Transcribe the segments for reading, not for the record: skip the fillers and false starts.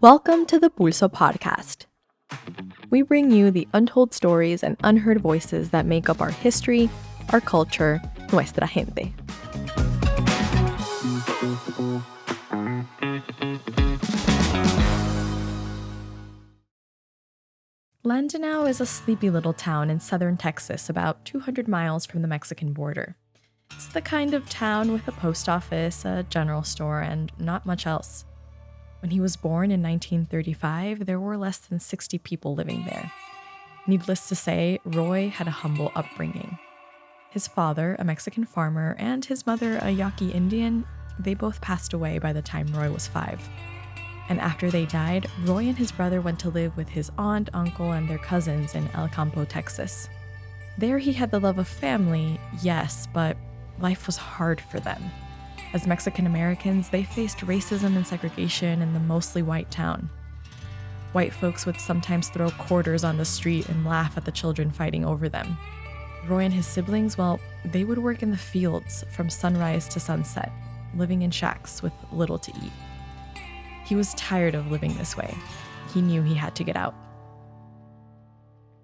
Welcome to the Pulso podcast. We bring you the untold stories and unheard voices that make up our history, our culture, nuestra gente. Landenau is a sleepy little town in southern Texas, about 200 miles from the Mexican border. It's the kind of town with a post office, a general store, and not much else. When he was born in 1935, there were less than 60 people living there. Needless to say, Roy had a humble upbringing. His father, a Mexican farmer, and his mother, a Yaqui Indian, they both passed away by the time Roy was 5. And after they died, Roy and his brother went to live with his aunt, uncle, and their cousins in El Campo, Texas. There he had the love of family, yes, but life was hard for them. As Mexican Americans, they faced racism and segregation in the mostly white town. White folks would sometimes throw quarters on the street and laugh at the children fighting over them. Roy and his siblings, well, they would work in the fields from sunrise to sunset, living in shacks with little to eat. He was tired of living this way. He knew he had to get out.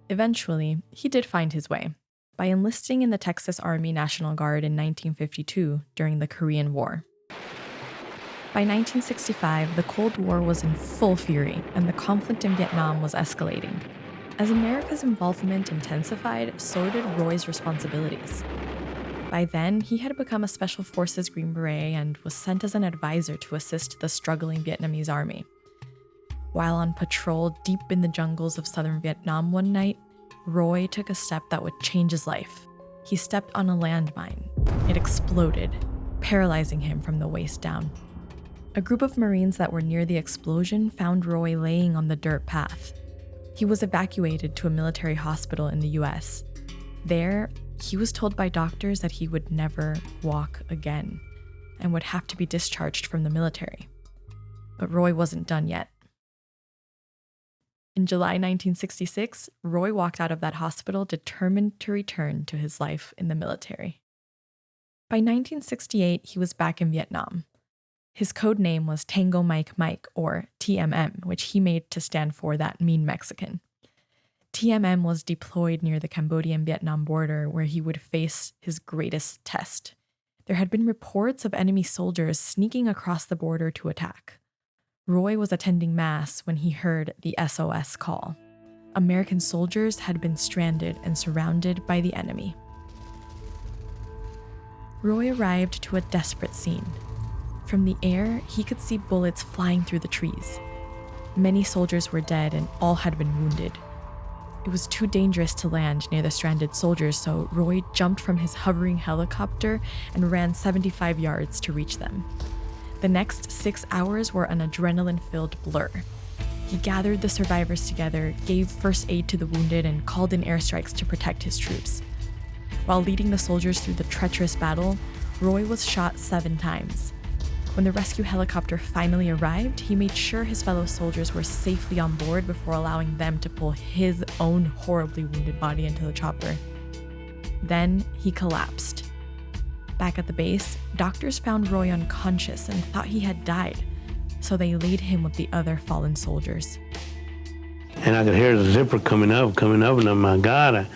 Eventually, he did find his way by enlisting in the Texas Army National Guard in 1952 during the Korean War. By 1965, the Cold War was in full fury, and the conflict in Vietnam was escalating. As America's involvement intensified, so did Roy's responsibilities. By then, he had become a Special Forces Green Beret and was sent as an advisor to assist the struggling Vietnamese army. While on patrol deep in the jungles of southern Vietnam one night, Roy took a step that would change his life. He stepped on a landmine. It exploded, paralyzing him from the waist down. A group of Marines that were near the explosion found Roy laying on the dirt path. He was evacuated to a military hospital in the US. There, he was told by doctors that he would never walk again and would have to be discharged from the military. But Roy wasn't done yet. In July 1966, Roy walked out of that hospital determined to return to his life in the military. By 1968, he was back in Vietnam. His code name was Tango Mike Mike, or TMM, which he made to stand for that mean Mexican. TMM was deployed near the Cambodian-Vietnam border where he would face his greatest test. There had been reports of enemy soldiers sneaking across the border to attack. Roy was attending Mass when he heard the SOS call. American soldiers had been stranded and surrounded by the enemy. Roy arrived to a desperate scene. From the air, he could see bullets flying through the trees. Many soldiers were dead and all had been wounded. It was too dangerous to land near the stranded soldiers, so Roy jumped from his hovering helicopter and ran 75 yards to reach them. The next 6 hours were an adrenaline-filled blur. He gathered the survivors together, gave first aid to the wounded, and called in airstrikes to protect his troops. While leading the soldiers through the treacherous battle, Roy was shot 7 times. When the rescue helicopter finally arrived, he made sure his fellow soldiers were safely on board before allowing them to pull his own horribly wounded body into the chopper. Then he collapsed. Back at the base, doctors found Roy unconscious and thought he had died, so they laid him with the other fallen soldiers. And I could hear the zipper coming up, and oh my God,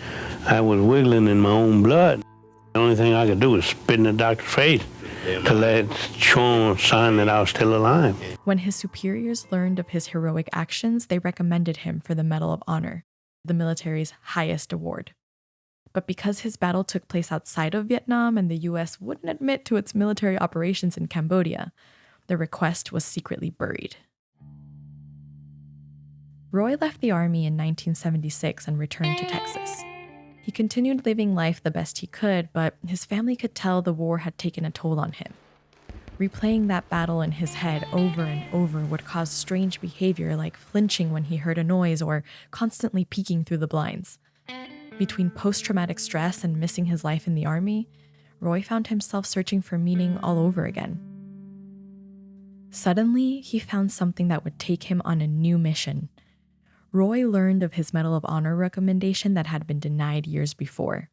I was wiggling in my own blood. The only thing I could do was spit in the doctor's face to let show a sign that I was still alive. When his superiors learned of his heroic actions, they recommended him for the Medal of Honor, the military's highest award. But because his battle took place outside of Vietnam and the US wouldn't admit to its military operations in Cambodia, the request was secretly buried. Roy left the army in 1976 and returned to Texas. He continued living life the best he could, but his family could tell the war had taken a toll on him. Replaying that battle in his head over and over would cause strange behavior like flinching when he heard a noise or constantly peeking through the blinds. Between post-traumatic stress and missing his life in the army, Roy found himself searching for meaning all over again. Suddenly, he found something that would take him on a new mission. Roy learned of his Medal of Honor recommendation that had been denied years before,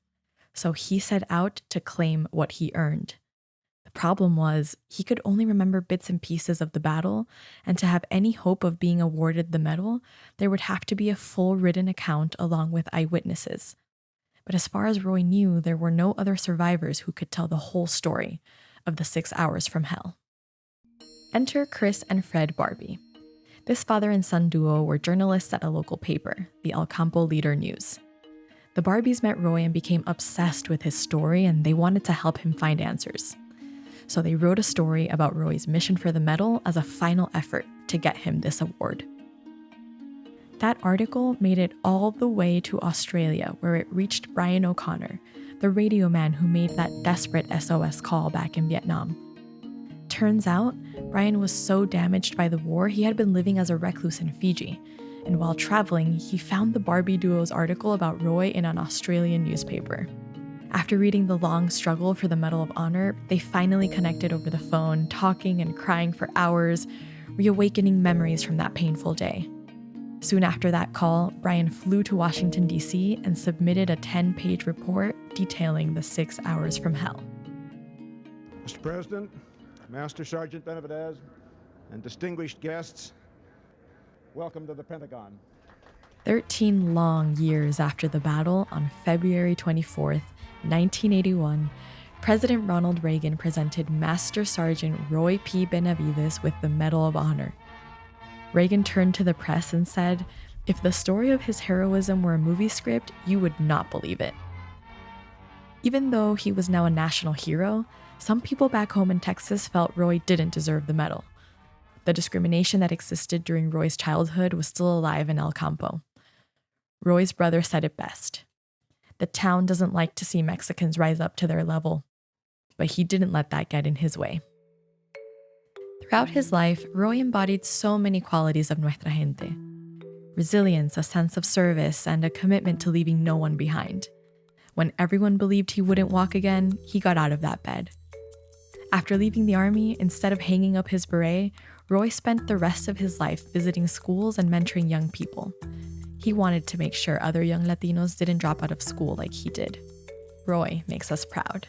so he set out to claim what he earned. The Problem was, he could only remember bits and pieces of the battle, and to have any hope of being awarded the medal, there would have to be a full written account along with eyewitnesses. But as far as Roy knew, there were no other survivors who could tell the whole story of the 6 hours from hell. Enter Chris and Fred Barbie. This father and son duo were journalists at a local paper, the El Campo Leader News. The Barbies met Roy and became obsessed with his story, and they wanted to help him find answers. So they wrote a story about Roy's mission for the medal as a final effort to get him this award. That article made it all the way to Australia, where it reached Brian O'Connor, the radio man who made that desperate SOS call back in Vietnam. Turns out, Brian was so damaged by the war, he had been living as a recluse in Fiji, and while traveling, he found the Barbie duo's article about Roy in an Australian newspaper. After reading the long struggle for the Medal of Honor, they finally connected over the phone, talking and crying for hours, reawakening memories from that painful day. Soon after that call, Brian flew to Washington, D.C. and submitted a 10-page report detailing the 6 hours from hell. Mr. President, Master Sergeant Benavidez, and distinguished guests, welcome to the Pentagon. 13 long years after the battle, on February 24th, 1981, President Ronald Reagan presented Master Sergeant Roy P. Benavidez with the Medal of Honor. Reagan turned to the press and said, "If the story of his heroism were a movie script, you would not believe it." Even though he was now a national hero, some people back home in Texas felt Roy didn't deserve the medal. The discrimination that existed during Roy's childhood was still alive in El Campo. Roy's brother said it best. The town doesn't like to see Mexicans rise up to their level, but he didn't let that get in his way. Throughout his life, Roy embodied so many qualities of nuestra gente. Resilience, a sense of service, and a commitment to leaving no one behind. When everyone believed he wouldn't walk again, he got out of that bed. After leaving the army, instead of hanging up his beret, Roy spent the rest of his life visiting schools and mentoring young people. He wanted to make sure other young Latinos didn't drop out of school like he did. Roy makes us proud.